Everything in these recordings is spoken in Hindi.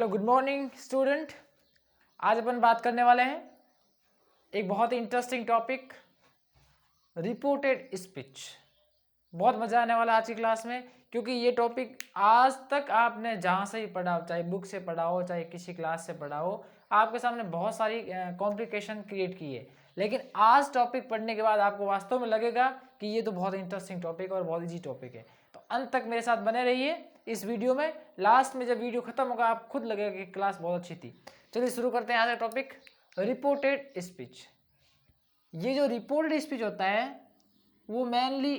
Hello good morning student. आज अपन बात करने वाले हैं एक बहुत ही इंटरेस्टिंग टॉपिक, रिपोर्टेड स्पीच। बहुत मज़ा आने वाला है आज की क्लास में, क्योंकि ये टॉपिक आज तक आपने जहाँ से ही पढ़ा हो, चाहे बुक से पढ़ा हो चाहे किसी क्लास से पढ़ा हो, आपके सामने बहुत सारी कॉम्प्लिकेशन क्रिएट की है। लेकिन आज टॉपिक पढ़ने के बाद आपको वास्तव में लगेगा कि ये तो बहुत इंटरेस्टिंग टॉपिक है और बहुत ईजी टॉपिक है। तो अंत तक मेरे साथ बने रहिए इस वीडियो में। लास्ट में जब वीडियो खत्म होगा आप खुद लगेगा कि क्लास बहुत अच्छी थी। चलिए शुरू करते हैं आज का टॉपिक, रिपोर्टेड स्पीच। ये जो रिपोर्टेड स्पीच होता है वो मेनली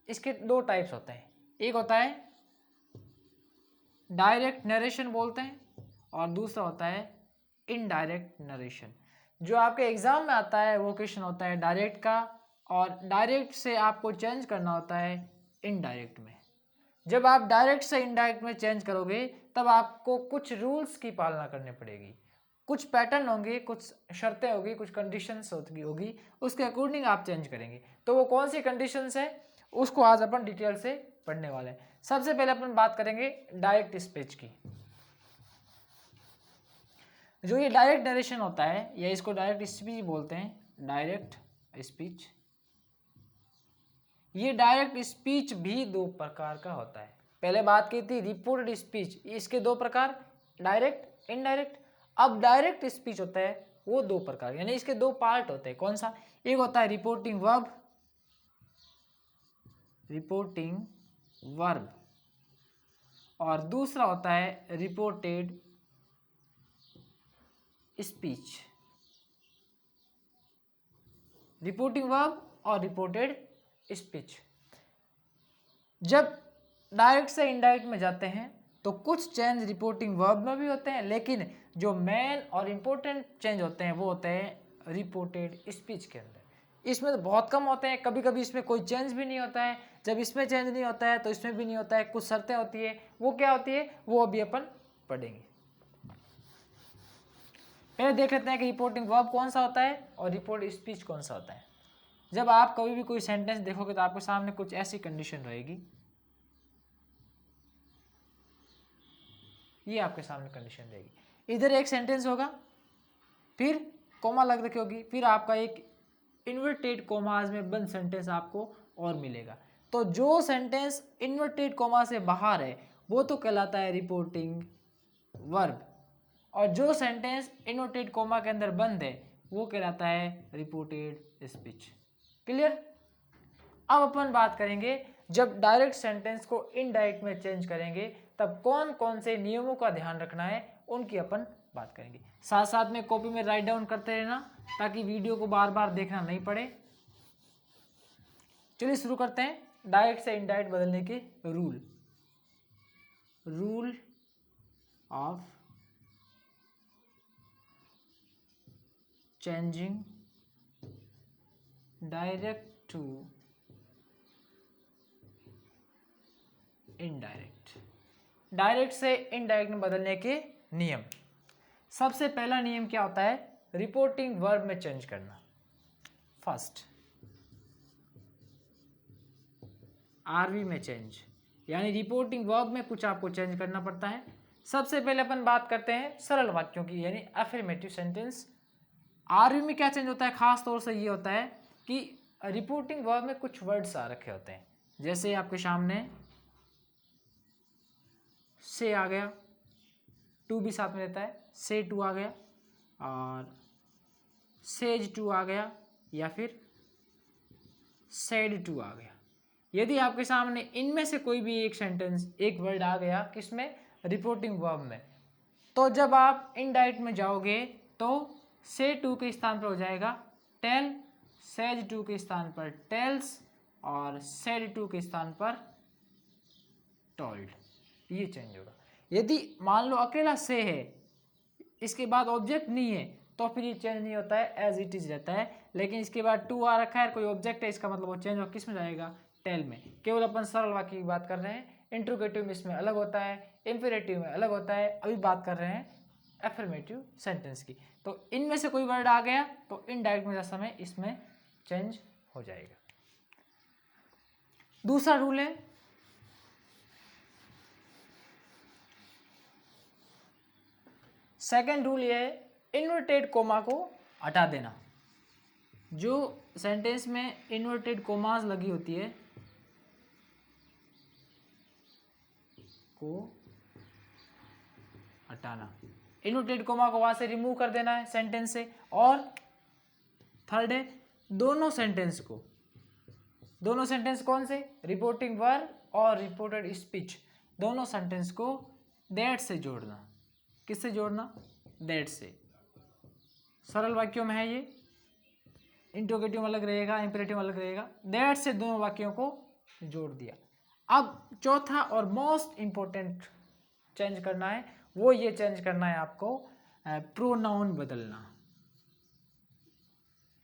इसके दो टाइप्स होते हैं। एक होता है डायरेक्ट नरेशन बोलते हैं, और दूसरा होता है इनडायरेक्ट नरेशन। जो आपके एग्जाम में आता है वो क्वेश्चन होता है डायरेक्ट का, और डायरेक्ट से आपको चेंज करना होता है इनडायरेक्ट में। जब आप डायरेक्ट से इनडायरेक्ट में चेंज करोगे तब आपको कुछ रूल्स की पालना करनी पड़ेगी, कुछ पैटर्न होंगे, कुछ शर्तें होगी, कुछ कंडीशंस होगी, उसके अकॉर्डिंग आप चेंज करेंगे। तो वो कौन सी कंडीशंस है उसको आज अपन डिटेल से पढ़ने वाले हैं। सबसे पहले अपन बात करेंगे डायरेक्ट स्पीच की। जो ये डायरेक्ट नरेशन होता है या इसको डायरेक्ट स्पीच बोलते हैं, डायरेक्ट स्पीच। ये डायरेक्ट स्पीच भी दो प्रकार का होता है। पहले बात की थी रिपोर्टेड स्पीच, इसके दो प्रकार, डायरेक्ट इनडायरेक्ट। अब डायरेक्ट स्पीच होता है वो दो प्रकार, यानी इसके दो पार्ट होते हैं। कौन सा? एक होता है रिपोर्टिंग वर्ब, रिपोर्टिंग वर्ब, और दूसरा होता है रिपोर्टेड स्पीच। रिपोर्टिंग वर्ब और रिपोर्टेड स्पीच। जब डायरेक्ट से इनडायरेक्ट में जाते हैं तो कुछ चेंज रिपोर्टिंग वर्ब में भी होते हैं, लेकिन जो मेन और इम्पोर्टेंट चेंज होते हैं वो होते हैं रिपोर्टेड स्पीच के अंदर। इसमें तो बहुत कम होते हैं, कभी कभी इसमें कोई चेंज भी नहीं होता है। जब इसमें चेंज नहीं होता है तो इसमें भी नहीं होता है। कुछ शर्तें होती है, वो क्या होती है वो अभी अपन पढ़ेंगे। पहले देख लेते हैं कि रिपोर्टिंग वर्ब कौन सा होता है और रिपोर्ट स्पीच कौन सा होता है। जब आप कभी भी कोई सेंटेंस देखोगे तो आपके सामने कुछ ऐसी कंडीशन रहेगी, ये आपके सामने कंडीशन रहेगी। इधर एक सेंटेंस होगा, फिर कोमा लग रखी होगी, फिर आपका एक इन्वर्टेड कोमास में बंद सेंटेंस आपको और मिलेगा। तो जो सेंटेंस इन्वर्टेड कोमा से बाहर है वो तो कहलाता है रिपोर्टिंग वर्ब, और जो सेंटेंस इन्वर्टेड कोमा के अंदर बंद है वो कहलाता है रिपोर्टेड स्पीच। क्लियर? अब अपन बात करेंगे जब डायरेक्ट सेंटेंस को इनडायरेक्ट में चेंज करेंगे तब कौन कौन से नियमों का ध्यान रखना है उनकी अपन बात करेंगे। साथ साथ में कॉपी में राइट डाउन करते रहना ताकि वीडियो को बार बार देखना नहीं पड़े। चलिए शुरू करते हैं डायरेक्ट से इनडायरेक्ट बदलने के rule. Rule of changing direct to indirect. Direct से इनडायरेक्ट में बदलने के नियम। सबसे पहला नियम क्या होता है? रिपोर्टिंग वर्ब में चेंज करना। फर्स्ट, आरवी में चेंज, यानी रिपोर्टिंग वर्ब में कुछ आपको चेंज करना पड़ता है। सबसे पहले अपन बात करते हैं सरल वाक्यों की, यानी अफर्मेटिव सेंटेंस। आरवी में क्या चेंज होता है? खास तौर से ये होता है कि रिपोर्टिंग वर्ब में कुछ वर्ड्स आ रखे होते हैं, जैसे आपके सामने से आ गया, टू भी साथ में रहता है, से टू आ गया, और सेज टू आ गया, या फिर सेड टू आ गया। यदि आपके सामने इनमें से कोई भी एक सेंटेंस, एक वर्ड आ गया किसमें? रिपोर्टिंग वर्ब में, तो जब आप इनडायरेक्ट में जाओगे तो से टू के स्थान पर हो जाएगा टेल, सेज टू के स्थान पर टेल्स, और सेड टू के स्थान पर टोल्ड। ये चेंज होगा। यदि मान लो अकेला से है, इसके बाद ऑब्जेक्ट नहीं है, तो फिर ये चेंज नहीं होता है, एज इट इज रहता है। लेकिन इसके बाद टू आ रखा है, कोई ऑब्जेक्ट है, इसका मतलब वो चेंज हो किस में जाएगा? टेल में। केवल अपन सरल वाक्य की बात कर रहे हैं। इंट्रोगेटिव में इसमें अलग होता है, इंपेरेटिव में अलग होता है। अभी बात कर रहे हैं एफर्मेटिव सेंटेंस की। तो इनमें से कोई वर्ड आ गया तो इनडायरेक्ट में समय इसमें चेंज हो जाएगा। दूसरा रूल है सेकेंड रूल ये है इन्वर्टेड कोमा को हटा देना। जो सेंटेंस में इन्वर्टेड कोमास लगी होती है को हटाना, इन्वर्टेड कोमा को वहां से रिमूव कर देना है सेंटेंस से। और थर्ड है दोनों सेंटेंस कौन से, रिपोर्टिंग वर्ब और रिपोर्टेड स्पीच, दोनों सेंटेंस को दैट से जोड़ना। किससे जोड़ना, दैट से। सरल वाक्यों में है ये, इंट्रोगेटिव अलग रहेगा, इंपेरेटिव अलग रहेगा, दैट से दोनों वाक्यों को जोड़ दिया। अब चौथा और मोस्ट इंपॉर्टेंट चेंज करना है, वो ये चेंज करना है आपको प्रोनाउन बदलना।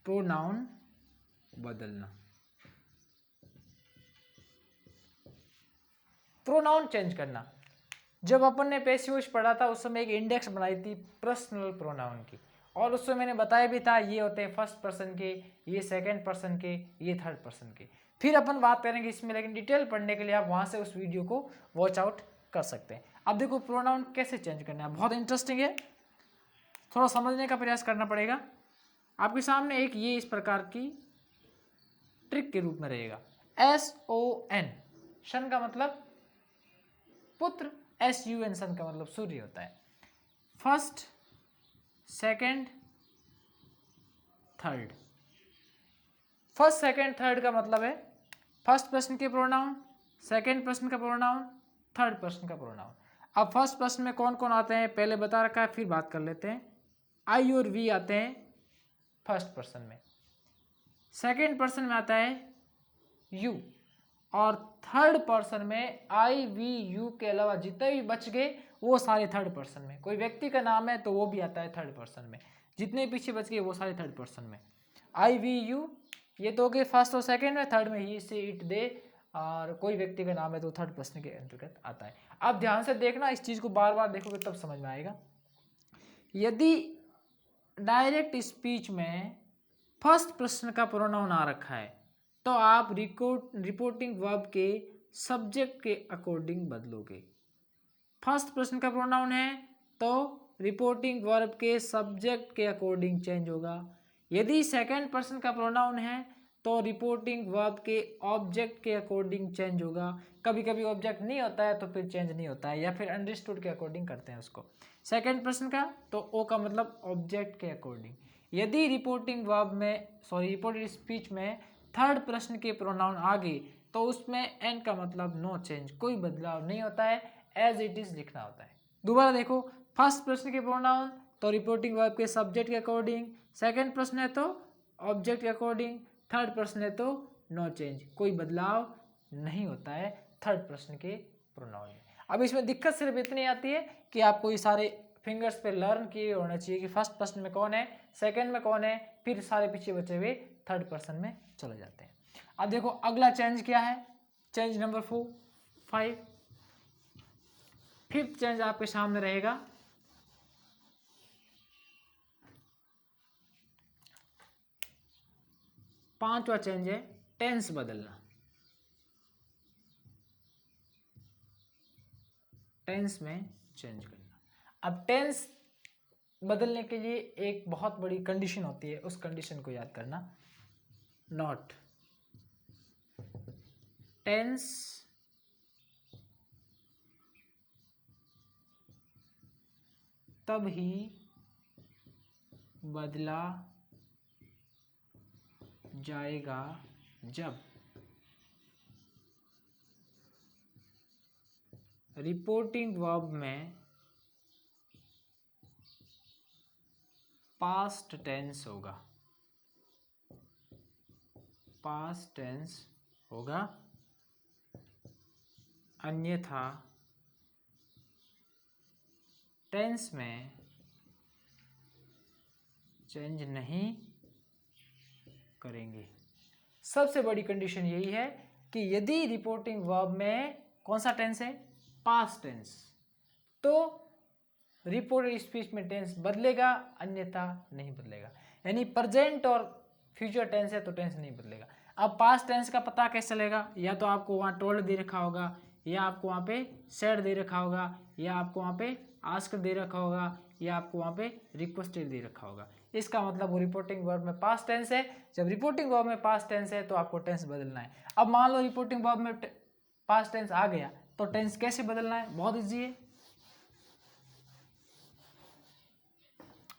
प्रोनाउन बदलना, प्रोनाउन चेंज करना। जब अपन ने पैसिव पढ़ा था उस समय एक इंडेक्स बनाई थी पर्सनल प्रोनाउन की, और उसमें मैंने बताया भी था ये होते हैं फर्स्ट पर्सन के, ये सेकंड पर्सन के, ये थर्ड पर्सन के। फिर अपन बात करेंगे इसमें, लेकिन डिटेल पढ़ने के लिए आप वहां से उस वीडियो को वॉच आउट कर सकते हैं। अब देखो प्रोनाउन कैसे चेंज करना है, बहुत इंटरेस्टिंग है, थोड़ा समझने का प्रयास करना पड़ेगा। आपके सामने एक ये इस प्रकार की ट्रिक के रूप में रहेगा। SON, शन का मतलब पुत्र, SUN सन का मतलब सूर्य होता है। First, second, third. First second third का मतलब है फर्स्ट पर्सन के प्रोनाउन, सेकंड पर्सन का प्रोनाउन, थर्ड पर्सन का प्रोनाउन। अब फर्स्ट पर्सन में कौन कौन आते हैं पहले बता रखा है, फिर बात कर लेते हैं। I और V आते हैं फर्स्ट पर्सन में, सेकंड पर्सन में आता है यू, और थर्ड पर्सन में I V U के अलावा जितने भी बच गए वो सारे थर्ड पर्सन में। कोई व्यक्ति का नाम है तो वो भी आता है थर्ड पर्सन में, जितने पीछे बच गए वो सारे थर्ड पर्सन में। I V U ये तो हो गए फर्स्ट और सेकंड में, थर्ड में ही से इट दे, और कोई व्यक्ति का नाम है तो थर्ड पर्सन के अंतर्गत आता है। अब ध्यान से देखना, इस चीज को बार बार देखोगे तब समझ में आएगा। यदि डायरेक्ट स्पीच में फर्स्ट पर्सन का प्रोनाउन आ रखा है तो आप रिपोर्टिंग वर्ब के सब्जेक्ट के अकॉर्डिंग बदलोगे। फर्स्ट पर्सन का प्रोनाउन है तो रिपोर्टिंग वर्ब के सब्जेक्ट के अकॉर्डिंग चेंज होगा। यदि सेकंड पर्सन का प्रोनाउन है तो रिपोर्टिंग वर्ब के ऑब्जेक्ट के अकॉर्डिंग चेंज होगा। कभी कभी ऑब्जेक्ट नहीं होता है तो फिर चेंज नहीं होता है, या फिर अंडरस्टूड के अकॉर्डिंग करते हैं उसको। सेकंड पर्सन का तो ओ का मतलब ऑब्जेक्ट के अकॉर्डिंग। यदि रिपोर्टिंग वर्ब में रिपोर्टेड स्पीच में थर्ड पर्सन के प्रोनाउन आ गए तो उसमें एन का मतलब नो चेंज, कोई बदलाव नहीं होता है, एज इट इज लिखना होता है। दोबारा देखो, फर्स्ट पर्सन के प्रोनाउन तो रिपोर्टिंग वर्ब के सब्जेक्ट के अकॉर्डिंग, सेकंड पर्सन है तो ऑब्जेक्ट के अकॉर्डिंग, थर्ड पर्सन है तो नो चेंज, कोई बदलाव नहीं होता है थर्ड पर्सन के प्रोनाउन में। अब इसमें दिक्कत सिर्फ इतनी आती है कि आपको ये सारे फिंगर्स पे लर्न किए होना चाहिए कि फर्स्ट पर्सन में कौन है, सेकंड में कौन है, फिर सारे पीछे बचे हुए थर्ड पर्सन में चले जाते हैं। अब देखो अगला चेंज क्या है, चेंज नंबर 5। फिफ्थ चेंज आपके सामने रहेगा, पांचवा चेंज है टेंस बदलना। टेंस में चेंज करना। अब टेंस बदलने के लिए एक बहुत बड़ी कंडीशन होती है, उस कंडीशन को याद करना। नॉट टेंस तब ही बदला जाएगा जब रिपोर्टिंग वर्ब में पास्ट टेंस होगा। पास्ट टेंस होगा, अन्यथा टेंस में चेंज नहीं करेंगे। सबसे बड़ी कंडीशन यही है कि यदि रिपोर्टिंग वर्ब में कौन सा टेंस है, पास्ट टेंस, तो रिपोर्टेड स्पीच में टेंस बदलेगा, अन्यथा नहीं बदलेगा। यानी प्रेजेंट और फ्यूचर टेंस है तो टेंस नहीं बदलेगा। अब पास्ट टेंस का पता कैसे चलेगा, या तो आपको वहाँ टोल्ड दे रखा होगा, या आपको वहाँ पे सेड दे रखा होगा, या आपको वहाँ पे आस्क्ड दे रखा होगा या आपको वहाँ पे रिक्वेस्टेड दे रखा होगा। इसका मतलब वो रिपोर्टिंग वर्ब में पास्ट टेंस है। जब रिपोर्टिंग वर्ब में पास्ट टेंस है तो आपको टेंस बदलना है। अब मान लो रिपोर्टिंग वर्ब में पास्ट टेंस आ गया तो टेंस कैसे बदलना है, बहुत ईजी है।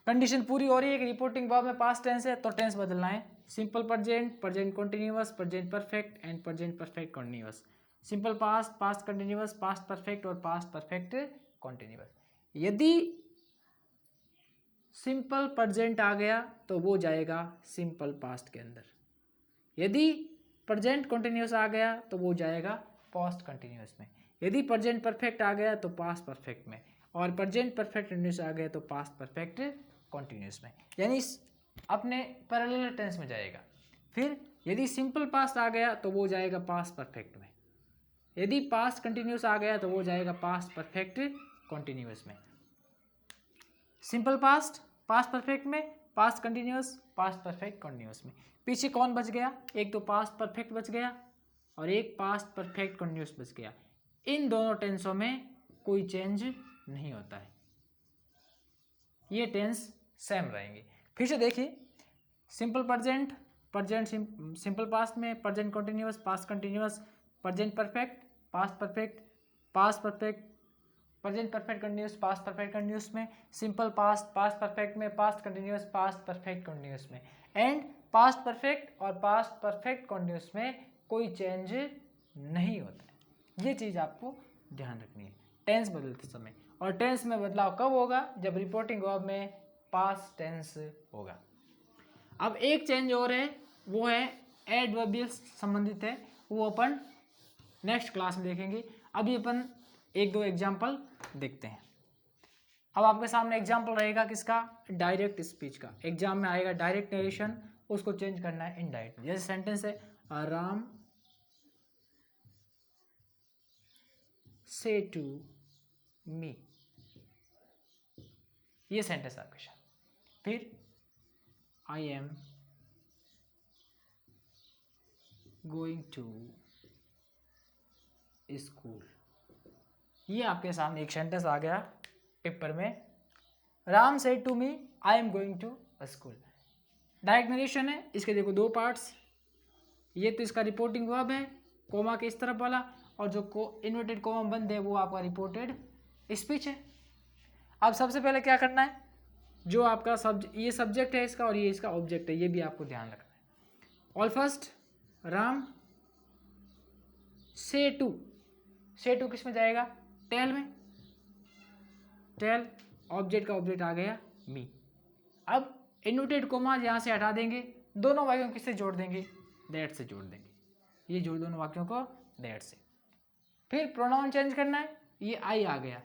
कंडीशन पूरी हो रही है कि रिपोर्टिंग वर्ब में पास्ट टेंस है तो टेंस बदलना है। Simple present, present continuous, present perfect and present perfect continuous. Simple past, past continuous, past perfect और पास्ट परफेक्ट कंटिन्यूअस। यदि सिंपल प्रेजेंट आ गया तो वो जाएगा सिंपल पास्ट के अंदर। यदि प्रेजेंट कंटिन्यूअस आ गया तो वो जाएगा पास्ट कंटिन्यूअस में। यदि प्रेजेंट परफेक्ट आ गया तो पास्ट परफेक्ट में, और प्रेजेंट परफेक्ट कंटिन्यूअस आ गया तो पास्ट परफेक्ट कंटिन्यूअस में, यानी अपने पैरेलल टेंस में जाएगा। फिर यदि सिंपल पास्ट आ गया तो वो जाएगा पास्ट परफेक्ट में। यदि पास्ट कंटिन्यूअस आ गया तो वो जाएगा पास्ट परफेक्ट कंटिन्यूअस में। सिंपल पास्ट पास्ट परफेक्ट में, past continuous past perfect continuous में। पीछे कौन बच गया, एक तो पास्ट परफेक्ट बच गया और एक पास्ट परफेक्ट कंटिन्यूअस बच गया। इन दोनों टेंसों में कोई चेंज नहीं होता है, ये टेंस सेम रहेंगे। फिर से देखिए, simple present, present simple past में, present continuous past continuous, present perfect past perfect past perfect, present perfect continuous past perfect continuous में, सिंपल पास्ट पास्ट परफेक्ट में, past continuous past perfect continuous में, एंड पास्ट परफेक्ट और पास्ट परफेक्ट कंटिन्यूअस में कोई चेंज नहीं होता है। ये चीज़ आपको ध्यान रखनी है टेंस बदलते समय। और टेंस में बदलाव कब होगा, जब रिपोर्टिंग वर्ब में पास्ट टेंस होगा। अब एक चेंज और है, वो है एडवर्बियल संबंधित है, वो अपन नेक्स्ट क्लास में देखेंगे। अभी अपन एक दो एग्जाम्पल देखते हैं। अब आपके सामने एग्जाम्पल रहेगा किसका, डायरेक्ट स्पीच का। एग्जाम में आएगा डायरेक्ट नरेशन, उसको चेंज करना है इनडायरेक्ट। जैसे सेंटेंस है, राम से टू मी, ये सेंटेंस आपके साथ। फिर I am going to school, ये आपके सामने एक सेंटेंस आ गया पेपर में। Ram said to me I am going to school, direct narration है। इसके देखो दो पार्ट्स, ये तो इसका रिपोर्टिंग वर्ब है कोमा के इस तरफ वाला, और जो इन्वर्टेड कोमा बंद है वो आपका रिपोर्टेड स्पीच है। अब सबसे पहले क्या करना है, जो आपका ये सब्जेक्ट है इसका और ये इसका ऑब्जेक्ट है, ये भी आपको ध्यान रखना है। ऑल फर्स्ट, राम से टू किस में जाएगा, टेल में। टेल ऑब्जेक्ट का ऑब्जेक्ट आ गया मी। अब इन्वर्टेड कोमा यहाँ से हटा देंगे, दोनों वाक्यों को किससे जोड़ देंगे, दैट से जोड़ देंगे। ये जोड़ दोनों वाक्यों को दैट से। फिर प्रोनाउन चेंज करना है, ये आई आ गया।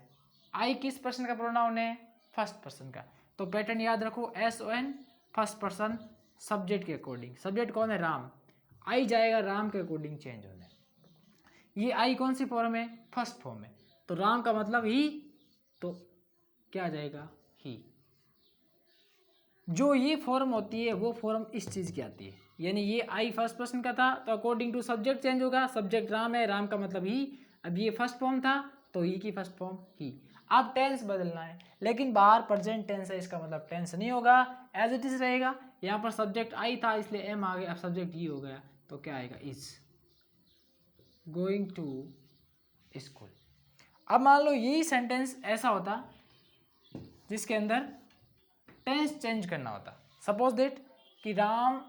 आई किस पर्सन का प्रोनाउन है, फर्स्ट पर्सन का। तो पैटर्न याद रखो, SON फर्स्ट पर्सन सब्जेक्ट के अकॉर्डिंग। सब्जेक्ट कौन है, राम। आई जाएगा राम के अकॉर्डिंग चेंज होने। ये आई कौन सी फॉर्म है, फर्स्ट फॉर्म है, तो राम का मतलब ही, तो क्या आ जाएगा, ही। जो ये फॉर्म होती है वो फॉर्म इस चीज़ की आती है, यानी ये आई फर्स्ट पर्सन का था तो अकॉर्डिंग टू सब्जेक्ट चेंज होगा। सब्जेक्ट राम है, राम का मतलब ही। अब ये फर्स्ट फॉर्म था तो ही की फर्स्ट फॉर्म ही। अब टेंस बदलना है, लेकिन बाहर प्रेजेंट टेंस है, इसका मतलब टेंस नहीं होगा, एज इट इज रहेगा। यहाँ पर सब्जेक्ट आई था इसलिए एम आ गया, अब सब्जेक्ट ही हो गया तो क्या आएगा, इज गोइंग टू स्कूल। अब मान लो यही सेंटेंस ऐसा होता जिसके अंदर टेंस चेंज करना होता। सपोज दैट कि राम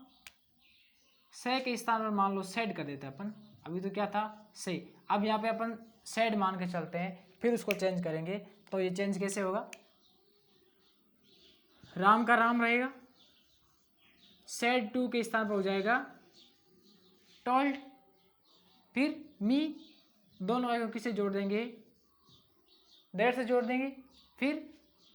से के स्थान पर मान लो सेड कर देते अपन, अभी तो क्या था, से। अब यहाँ पे अपन सेड मान के चलते हैं, फिर उसको चेंज करेंगे। तो ये चेंज कैसे होगा, राम का राम रहेगा, सेड टू के स्थान पर हो जाएगा टोल्ड। फिर मी, दोनों वाक्यों किसे जोड़ देंगे, दैट से जोड़ देंगे। फिर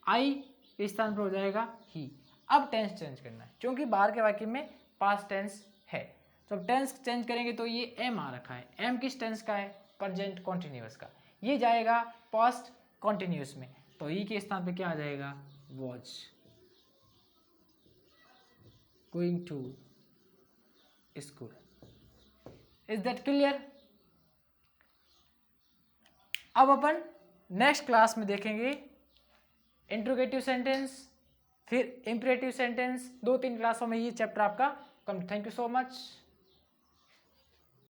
आई के स्थान पर हो जाएगा ही। अब टेंस चेंज करना है, क्योंकि बाहर के वाक्य में पास्ट टेंस है। जब टेंस चेंज करेंगे तो ये एम आ रखा है, एम किस टेंस का है, प्रेजेंट कॉन्टिन्यूअस का। ये जाएगा पास्ट कॉन्टिन्यूअस में, तो ई के स्थान पे क्या आ जाएगा, watch going to school. Is that clear. अब अपन नेक्स्ट क्लास में देखेंगे इंट्रोगेटिव सेंटेंस, फिर इम्परेटिव सेंटेंस, 2-3 क्लासों में ये चैप्टर आपका कम। Thank you so much.